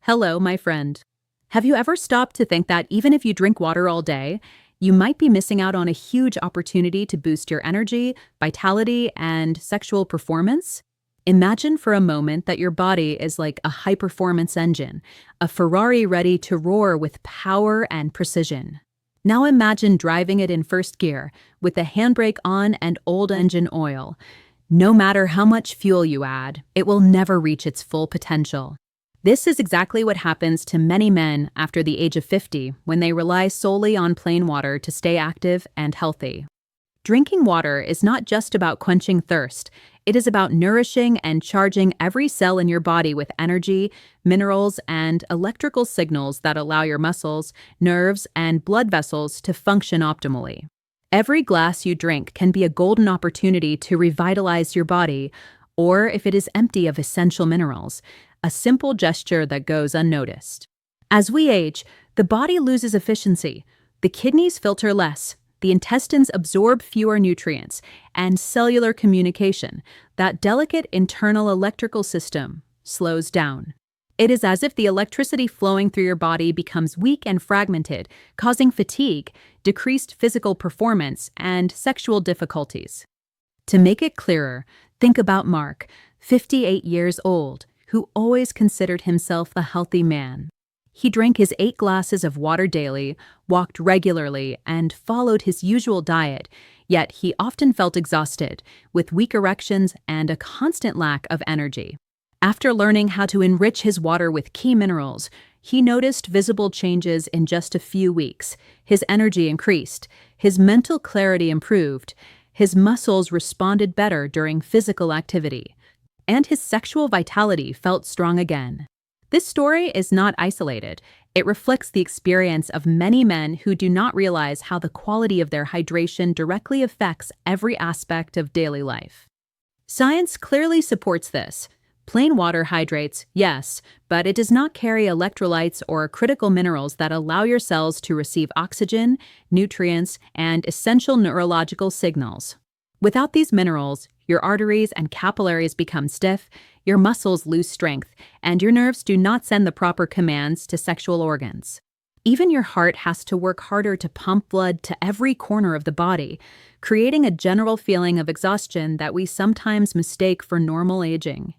Hello, my friend. Have you ever stopped to think that even if you drink water all day, you might be missing out on a huge opportunity to boost your energy, vitality, and sexual performance? Imagine for a moment that your body is like a high-performance engine, a Ferrari ready to roar with power and precision. Now imagine driving it in first gear, with the handbrake on and old engine oil. No matter how much fuel you add, it will never reach its full potential. This is exactly what happens to many men after the age of 50 when they rely solely on plain water to stay active and healthy. Drinking water is not just about quenching thirst, it is about nourishing and charging every cell in your body with energy, minerals, and electrical signals that allow your muscles, nerves, and blood vessels to function optimally. Every glass you drink can be a golden opportunity to revitalize your body, or if it is empty of essential minerals, a simple gesture that goes unnoticed. As we age, the body loses efficiency, the kidneys filter less, the intestines absorb fewer nutrients, and cellular communication, that delicate internal electrical system, slows down. It is as if the electricity flowing through your body becomes weak and fragmented, causing fatigue, decreased physical performance, and sexual difficulties. To make it clearer, think about Mark, 58 years old, who always considered himself a healthy man. He drank his 8 glasses of water daily, walked regularly, and followed his usual diet, yet he often felt exhausted, with weak erections and a constant lack of energy. After learning how to enrich his water with key minerals, he noticed visible changes in just a few weeks. His energy increased, his mental clarity improved, his muscles responded better during physical activity, and his sexual vitality felt strong again. This story is not isolated. It reflects the experience of many men who do not realize how the quality of their hydration directly affects every aspect of daily life. Science clearly supports this. Plain water hydrates, yes, but it does not carry electrolytes or critical minerals that allow your cells to receive oxygen, nutrients, and essential neurological signals. Without these minerals, your arteries and capillaries become stiff, your muscles lose strength, and your nerves do not send the proper commands to sexual organs. Even your heart has to work harder to pump blood to every corner of the body, creating a general feeling of exhaustion that we sometimes mistake for normal aging.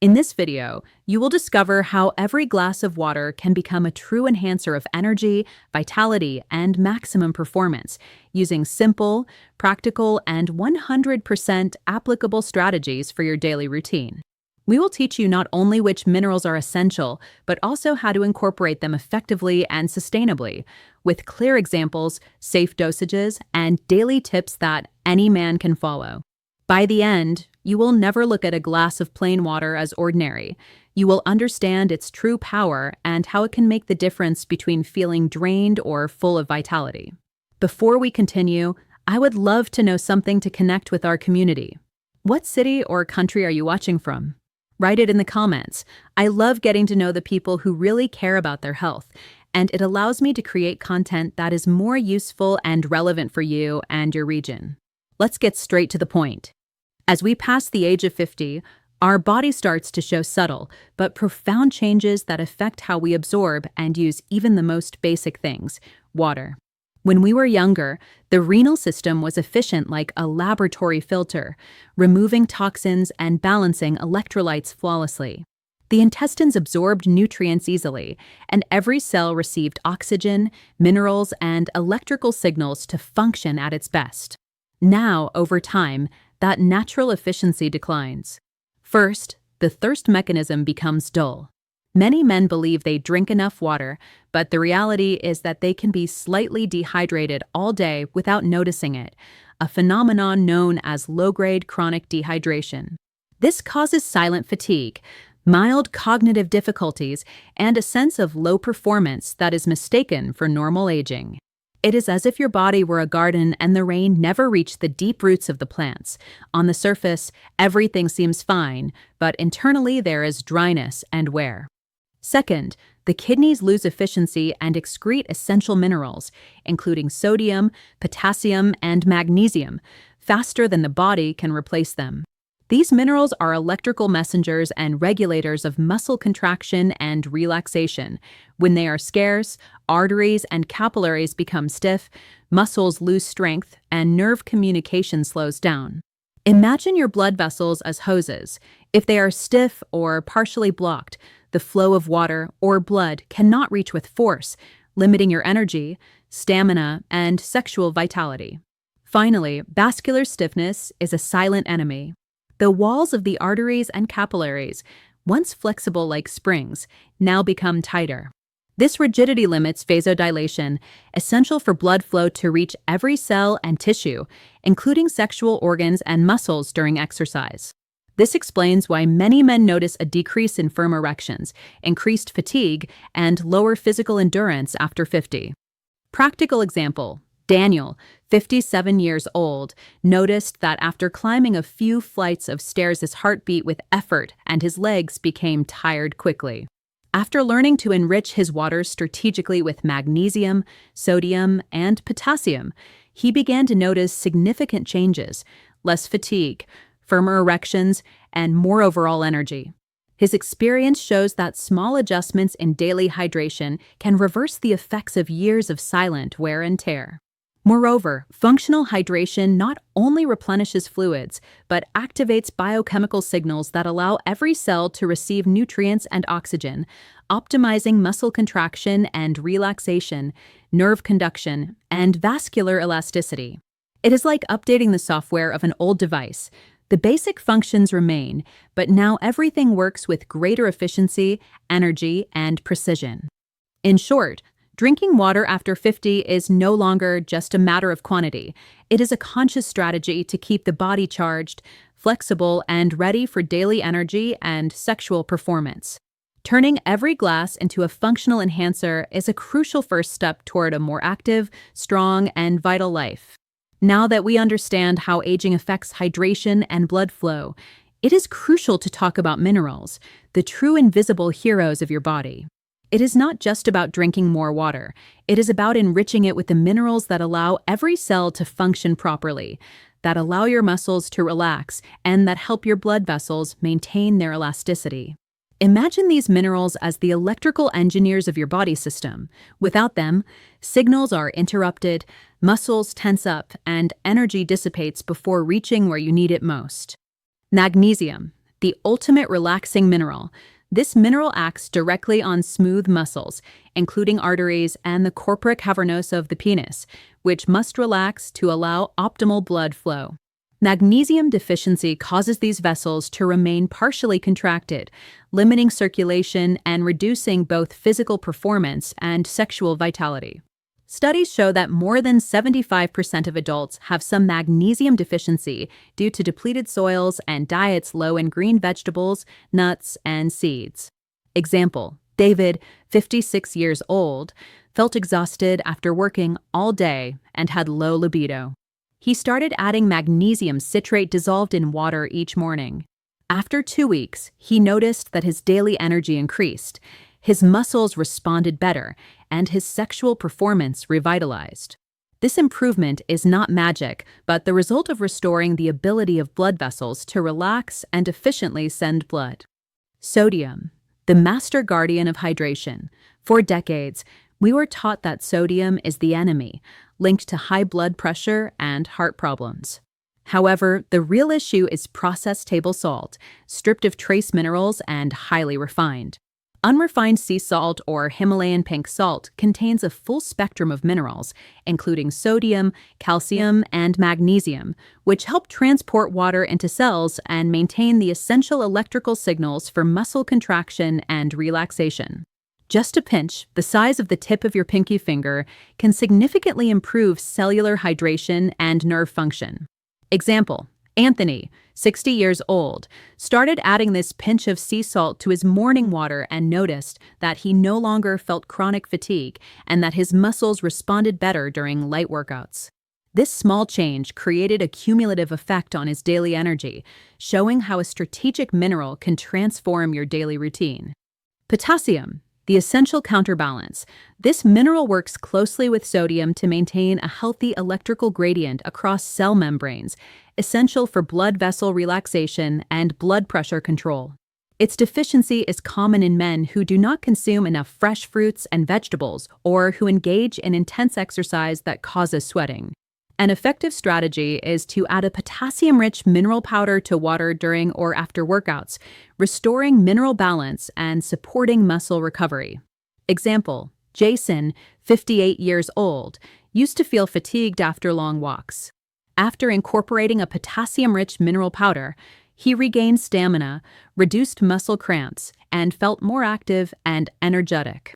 In this video, you will discover how every glass of water can become a true enhancer of energy, vitality, and maximum performance, using simple, practical, and 100% applicable strategies for your daily routine. We will teach you not only which minerals are essential, but also how to incorporate them effectively and sustainably, with clear examples, safe dosages, and daily tips that any man can follow. By the end, you will never look at a glass of plain water as ordinary. You will understand its true power and how it can make the difference between feeling drained or full of vitality. Before we continue, I would love to know something to connect with our community. What city or country are you watching from? Write it in the comments. I love getting to know the people who really care about their health, and it allows me to create content that is more useful and relevant for you and your region. Let's get straight to the point. As we pass the age of 50, our body starts to show subtle but profound changes that affect how we absorb and use even the most basic things, water. When we were younger, the renal system was efficient like a laboratory filter, removing toxins and balancing electrolytes flawlessly. The intestines absorbed nutrients easily, and every cell received oxygen, minerals, and electrical signals to function at its best. Now, over time, that natural efficiency declines. First, the thirst mechanism becomes dull. Many men believe they drink enough water, but the reality is that they can be slightly dehydrated all day without noticing it, a phenomenon known as low-grade chronic dehydration. This causes silent fatigue, mild cognitive difficulties, and a sense of low performance that is mistaken for normal aging. It is as if your body were a garden and the rain never reached the deep roots of the plants. On the surface, everything seems fine, but internally there is dryness and wear. Second, the kidneys lose efficiency and excrete essential minerals, including sodium, potassium, and magnesium, faster than the body can replace them. These minerals are electrical messengers and regulators of muscle contraction and relaxation. When they are scarce, arteries and capillaries become stiff, muscles lose strength, and nerve communication slows down. Imagine your blood vessels as hoses. If they are stiff or partially blocked, the flow of water or blood cannot reach with force, limiting your energy, stamina, and sexual vitality. Finally, vascular stiffness is a silent enemy. The walls of the arteries and capillaries, once flexible like springs, now become tighter. This rigidity limits vasodilation, essential for blood flow to reach every cell and tissue, including sexual organs and muscles during exercise. This explains why many men notice a decrease in firm erections, increased fatigue, and lower physical endurance after 50. Practical example: Daniel, 57 years old, noticed that after climbing a few flights of stairs, his heart beat with effort and his legs became tired quickly. After learning to enrich his waters strategically with magnesium, sodium, and potassium, he began to notice significant changes: less fatigue, firmer erections, and more overall energy. His experience shows that small adjustments in daily hydration can reverse the effects of years of silent wear and tear. Moreover, functional hydration not only replenishes fluids, but activates biochemical signals that allow every cell to receive nutrients and oxygen, optimizing muscle contraction and relaxation, nerve conduction, and vascular elasticity. It is like updating the software of an old device. The basic functions remain, but now everything works with greater efficiency, energy, and precision. In short, drinking water after 50 is no longer just a matter of quantity. It is a conscious strategy to keep the body charged, flexible, and ready for daily energy and sexual performance. Turning every glass into a functional enhancer is a crucial first step toward a more active, strong, and vital life. Now that we understand how aging affects hydration and blood flow, it is crucial to talk about minerals, the true invisible heroes of your body. It is not just about drinking more water. It is about enriching it with the minerals that allow every cell to function properly, that allow your muscles to relax, and that help your blood vessels maintain their elasticity. Imagine these minerals as the electrical engineers of your body system. Without them, signals are interrupted, muscles tense up, and energy dissipates before reaching where you need it most. Magnesium, the ultimate relaxing mineral. This mineral acts directly on smooth muscles, including arteries and the corpora cavernosa of the penis, which must relax to allow optimal blood flow. Magnesium deficiency causes these vessels to remain partially contracted, limiting circulation and reducing both physical performance and sexual vitality. Studies show that more than 75% of adults have some magnesium deficiency due to depleted soils and diets low in green vegetables, nuts, and seeds. Example: David, 56 years old, felt exhausted after working all day and had low libido. He started adding magnesium citrate dissolved in water each morning. After 2 weeks, he noticed that his daily energy increased, his muscles responded better, and his sexual performance revitalized. This improvement is not magic, but the result of restoring the ability of blood vessels to relax and efficiently send blood. Sodium, the master guardian of hydration. For decades, we were taught that sodium is the enemy, linked to high blood pressure and heart problems. However, the real issue is processed table salt, stripped of trace minerals and highly refined. Unrefined sea salt or Himalayan pink salt contains a full spectrum of minerals, including sodium, calcium, and magnesium, which help transport water into cells and maintain the essential electrical signals for muscle contraction and relaxation. Just a pinch, the size of the tip of your pinky finger, can significantly improve cellular hydration and nerve function. Example: Anthony, 60 years old, started adding this pinch of sea salt to his morning water and noticed that he no longer felt chronic fatigue and that his muscles responded better during light workouts. This small change created a cumulative effect on his daily energy, showing how a strategic mineral can transform your daily routine. Potassium, The essential counterbalance. This mineral works closely with sodium to maintain a healthy electrical gradient across cell membranes, essential for blood vessel relaxation and blood pressure control. Its deficiency is common in men who do not consume enough fresh fruits and vegetables or who engage in intense exercise that causes sweating. An effective strategy is to add a potassium-rich mineral powder to water during or after workouts, restoring mineral balance and supporting muscle recovery. Example: Jason, 58 years old, used to feel fatigued after long walks. After incorporating a potassium-rich mineral powder, he regained stamina, reduced muscle cramps, and felt more active and energetic.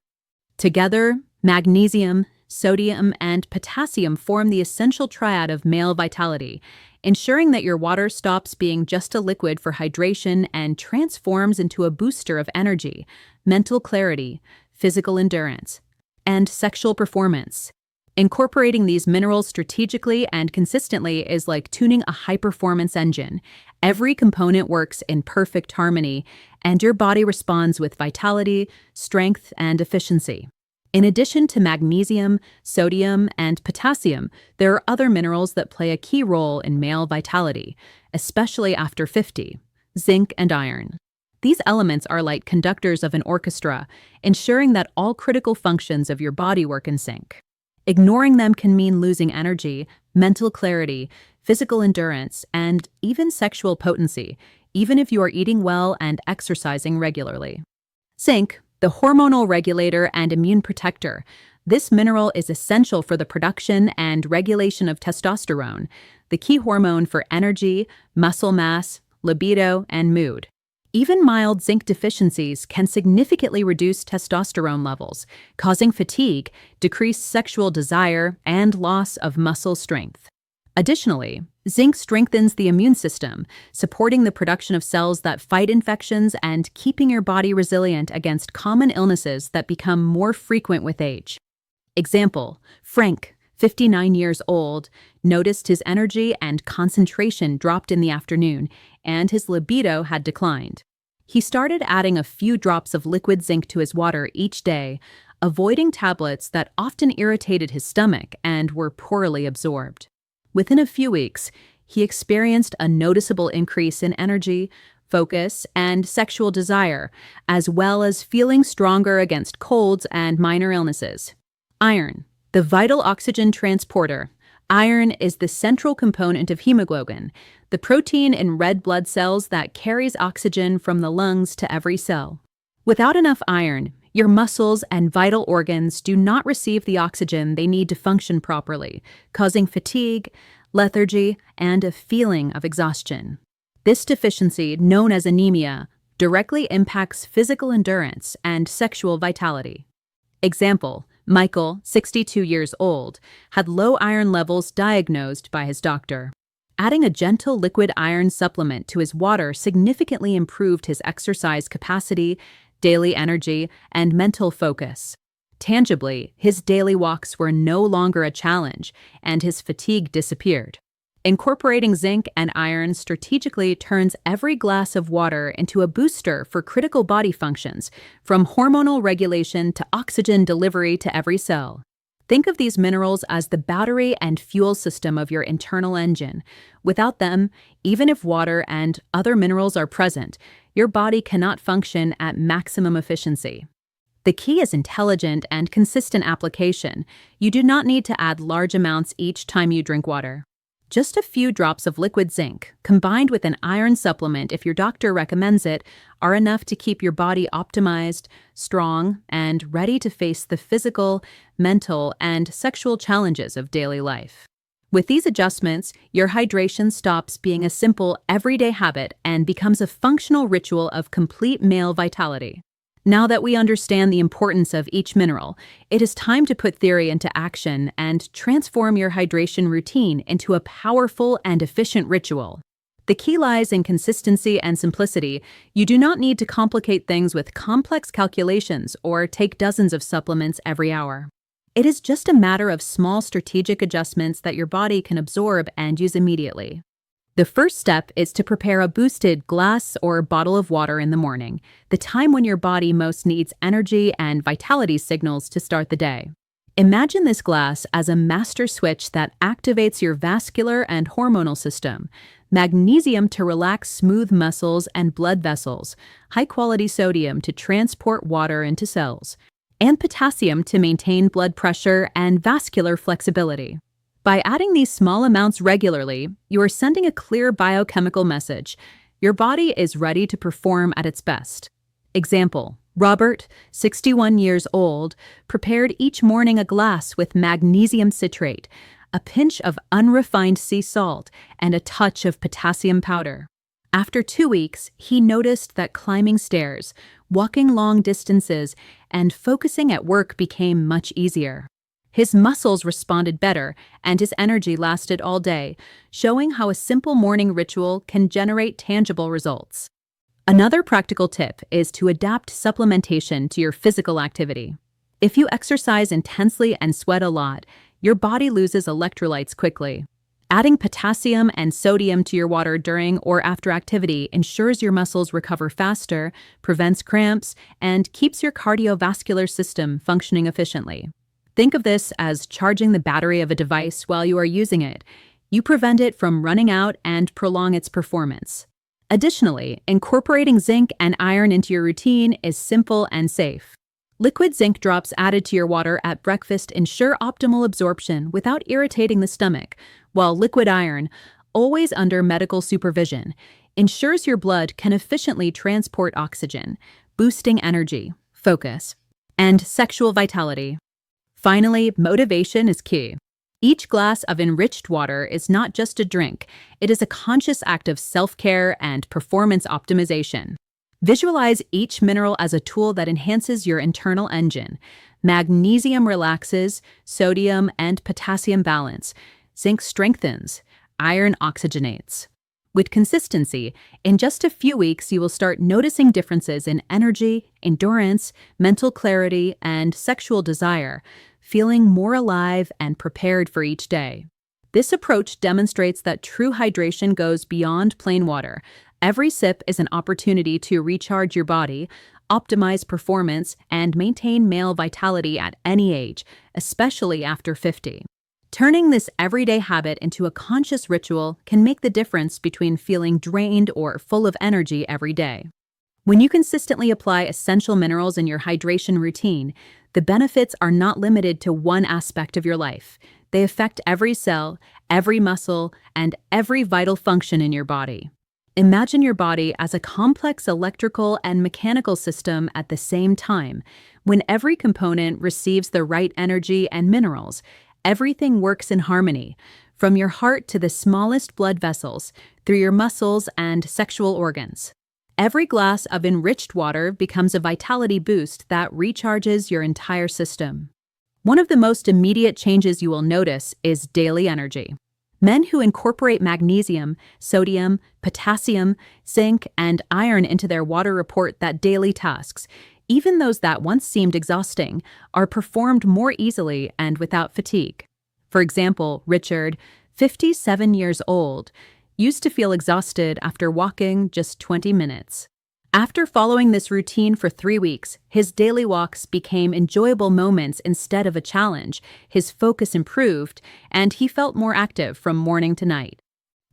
Together, magnesium, sodium, and potassium form the essential triad of male vitality, ensuring that your water stops being just a liquid for hydration and transforms into a booster of energy, mental clarity, physical endurance, and sexual performance. Incorporating these minerals strategically and consistently is like tuning a high-performance engine. Every component works in perfect harmony, and your body responds with vitality, strength, and efficiency. In addition to magnesium, sodium, and potassium, there are other minerals that play a key role in male vitality, especially after 50: zinc and iron. These elements are like conductors of an orchestra, ensuring that all critical functions of your body work in sync. Ignoring them can mean losing energy, mental clarity, physical endurance, and even sexual potency, even if you are eating well and exercising regularly. Zinc, the hormonal regulator and immune protector. This mineral is essential for the production and regulation of testosterone, the key hormone for energy, muscle mass, libido, and mood. Even mild zinc deficiencies can significantly reduce testosterone levels, causing fatigue, decreased sexual desire, and loss of muscle strength. Additionally, zinc strengthens the immune system, supporting the production of cells that fight infections and keeping your body resilient against common illnesses that become more frequent with age. Example: Frank, 59 years old, noticed his energy and concentration dropped in the afternoon, and his libido had declined. He started adding a few drops of liquid zinc to his water each day, avoiding tablets that often irritated his stomach and were poorly absorbed. Within a few weeks, he experienced a noticeable increase in energy, focus, and sexual desire, as well as feeling stronger against colds and minor illnesses. Iron, the vital oxygen transporter. Iron is the central component of hemoglobin, the protein in red blood cells that carries oxygen from the lungs to every cell. Without enough iron, your muscles and vital organs do not receive the oxygen they need to function properly, causing fatigue, lethargy, and a feeling of exhaustion. This deficiency, known as anemia, directly impacts physical endurance and sexual vitality. Example: Michael, 62 years old, had low iron levels diagnosed by his doctor. Adding a gentle liquid iron supplement to his water significantly improved his exercise capacity, daily energy, and mental focus. Tangibly, his daily walks were no longer a challenge, and his fatigue disappeared. Incorporating zinc and iron strategically turns every glass of water into a booster for critical body functions, from hormonal regulation to oxygen delivery to every cell. Think of these minerals as the battery and fuel system of your internal engine. Without them, even if water and other minerals are present, your body cannot function at maximum efficiency. The key is intelligent and consistent application. You do not need to add large amounts each time you drink water. Just a few drops of liquid zinc, combined with an iron supplement if your doctor recommends it, are enough to keep your body optimized, strong, and ready to face the physical, mental, and sexual challenges of daily life. With these adjustments, your hydration stops being a simple, everyday habit and becomes a functional ritual of complete male vitality. Now that we understand the importance of each mineral, it is time to put theory into action and transform your hydration routine into a powerful and efficient ritual. The key lies in consistency and simplicity. You do not need to complicate things with complex calculations or take dozens of supplements every hour. It is just a matter of small strategic adjustments that your body can absorb and use immediately. The first step is to prepare a boosted glass or bottle of water in the morning, the time when your body most needs energy and vitality signals to start the day. Imagine this glass as a master switch that activates your vascular and hormonal system, magnesium to relax smooth muscles and blood vessels, high-quality sodium to transport water into cells, and potassium to maintain blood pressure and vascular flexibility. By adding these small amounts regularly, you are sending a clear biochemical message. Your body is ready to perform at its best. Example: Robert, 61 years old, prepared each morning a glass with magnesium citrate, a pinch of unrefined sea salt, and a touch of potassium powder. After 2 weeks, he noticed that climbing stairs, walking long distances, and focusing at work became much easier. His muscles responded better, and his energy lasted all day, showing how a simple morning ritual can generate tangible results. Another practical tip is to adapt supplementation to your physical activity. If you exercise intensely and sweat a lot, your body loses electrolytes quickly. Adding potassium and sodium to your water during or after activity ensures your muscles recover faster, prevents cramps, and keeps your cardiovascular system functioning efficiently. Think of this as charging the battery of a device while you are using it. You prevent it from running out and prolong its performance. Additionally, incorporating zinc and iron into your routine is simple and safe. Liquid zinc drops added to your water at breakfast ensure optimal absorption without irritating the stomach, while liquid iron, always under medical supervision, ensures your blood can efficiently transport oxygen, boosting energy, focus, and sexual vitality. Finally, motivation is key. Each glass of enriched water is not just a drink, it is a conscious act of self-care and performance optimization. Visualize each mineral as a tool that enhances your internal engine. Magnesium relaxes, sodium and potassium balance, zinc strengthens, iron oxygenates. With consistency, in just a few weeks you will start noticing differences in energy, endurance, mental clarity, and sexual desire, feeling more alive and prepared for each day. This approach demonstrates that true hydration goes beyond plain water. Every sip is an opportunity to recharge your body, optimize performance, and maintain male vitality at any age, especially after 50. Turning this everyday habit into a conscious ritual can make the difference between feeling drained or full of energy every day. When you consistently apply essential minerals in your hydration routine, the benefits are not limited to one aspect of your life. They affect every cell, every muscle, and every vital function in your body. Imagine your body as a complex electrical and mechanical system at the same time. When every component receives the right energy and minerals, everything works in harmony, from your heart to the smallest blood vessels, through your muscles and sexual organs. Every glass of enriched water becomes a vitality boost that recharges your entire system. One of the most immediate changes you will notice is daily energy. Men who incorporate magnesium, sodium, potassium, zinc, and iron into their water report that daily tasks, even those that once seemed exhausting, are performed more easily and without fatigue. For example, Richard, 57 years old, used to feel exhausted after walking just 20 minutes. After following this routine for 3 weeks, his daily walks became enjoyable moments instead of a challenge, his focus improved, and he felt more active from morning to night.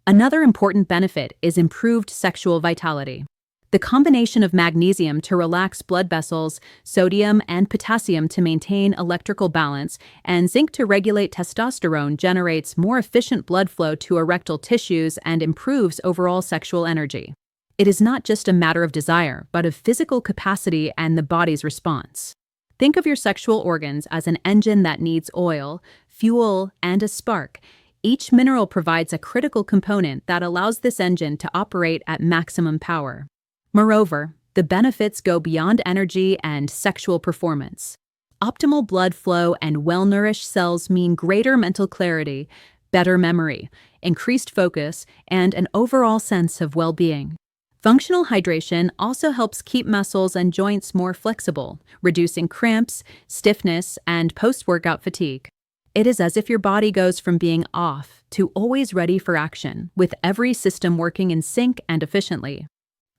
Another important benefit is improved sexual vitality. The combination of magnesium to relax blood vessels, sodium and potassium to maintain electrical balance, and zinc to regulate testosterone generates more efficient blood flow to erectile tissues and improves overall sexual energy. It is not just a matter of desire, but of physical capacity and the body's response. Think of your sexual organs as an engine that needs oil, fuel, and a spark. Each mineral provides a critical component that allows this engine to operate at maximum power. Moreover, the benefits go beyond energy and sexual performance. Optimal blood flow and well-nourished cells mean greater mental clarity, better memory, increased focus, and an overall sense of well-being. Functional hydration also helps keep muscles and joints more flexible, reducing cramps, stiffness, and post-workout fatigue. It is as if your body goes from being off to always ready for action, with every system working in sync and efficiently.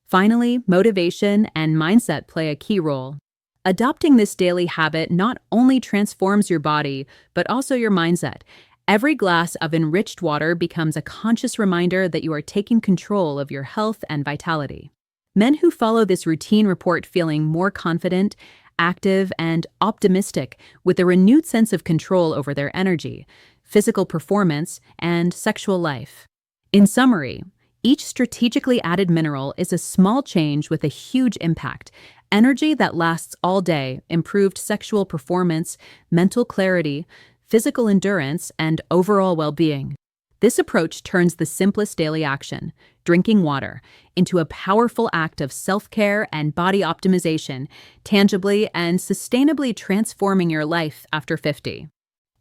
Finally, motivation and mindset play a key role. Adopting this daily habit not only transforms your body, but also your mindset. Every glass of enriched water becomes a conscious reminder that you are taking control of your health and vitality. Men who follow this routine report feeling more confident, active, and optimistic, with a renewed sense of control over their energy, physical performance, and sexual life. In summary, each strategically added mineral is a small change with a huge impact. Energy that lasts all day, improved sexual performance, mental clarity, physical endurance, and overall well-being. This approach turns the simplest daily action, drinking water, into a powerful act of self-care and body optimization, tangibly and sustainably transforming your life after 50.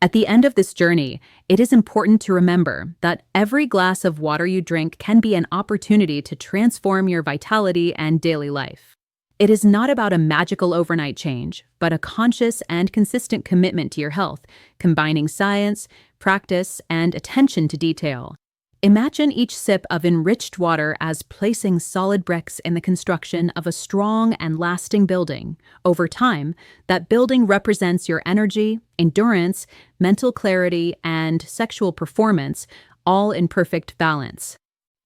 At the end of this journey, it is important to remember that every glass of water you drink can be an opportunity to transform your vitality and daily life. It is not about a magical overnight change, but a conscious and consistent commitment to your health, combining science, practice, and attention to detail. Imagine each sip of enriched water as placing solid bricks in the construction of a strong and lasting building. Over time, that building represents your energy, endurance, mental clarity, and sexual performance, all in perfect balance.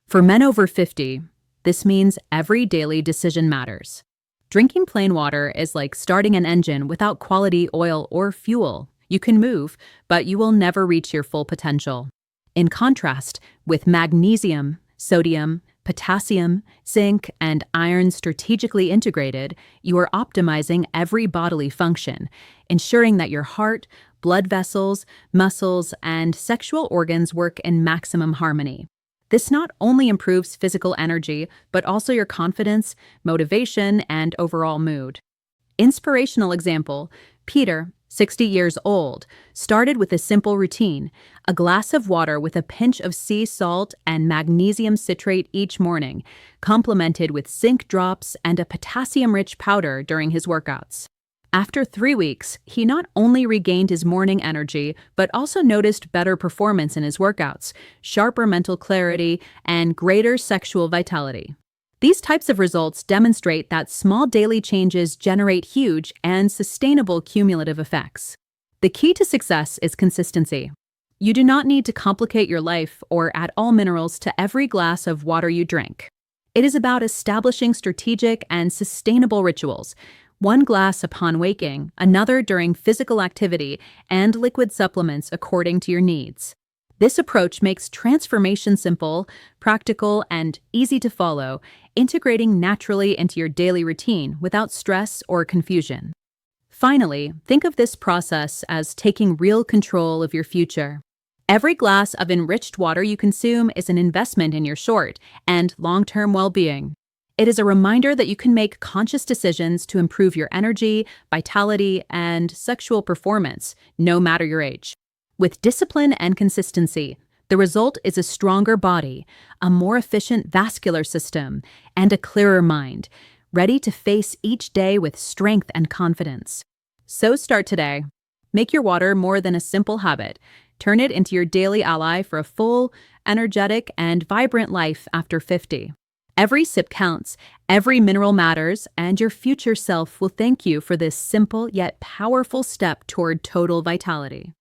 For men over 50, this means every daily decision matters. Drinking plain water is like starting an engine without quality oil or fuel. You can move, but you will never reach your full potential. In contrast, with magnesium, sodium, potassium, zinc, and iron strategically integrated, you are optimizing every bodily function, ensuring that your heart, blood vessels, muscles, and sexual organs work in maximum harmony. This not only improves physical energy, but also your confidence, motivation, and overall mood. Inspirational example, Peter, 60 years old, started with a simple routine, a glass of water with a pinch of sea salt and magnesium citrate each morning, complemented with zinc drops and a potassium-rich powder during his workouts. After 3 weeks, he not only regained his morning energy, but also noticed better performance in his workouts, sharper mental clarity, and greater sexual vitality. These types of results demonstrate that small daily changes generate huge and sustainable cumulative effects. The key to success is consistency. You do not need to complicate your life or add all minerals to every glass of water you drink. It is about establishing strategic and sustainable rituals, one glass upon waking, another during physical activity, and liquid supplements according to your needs. This approach makes transformation simple, practical, and easy to follow, integrating naturally into your daily routine without stress or confusion. Finally, think of this process as taking real control of your future. Every glass of enriched water you consume is an investment in your short and long-term well-being. It is a reminder that you can make conscious decisions to improve your energy, vitality, and sexual performance, no matter your age. With discipline and consistency, the result is a stronger body, a more efficient vascular system, and a clearer mind, ready to face each day with strength and confidence. So start today. Make your water more than a simple habit. Turn it into your daily ally for a full, energetic, and vibrant life after 50. Every sip counts, every mineral matters, and your future self will thank you for this simple yet powerful step toward total vitality.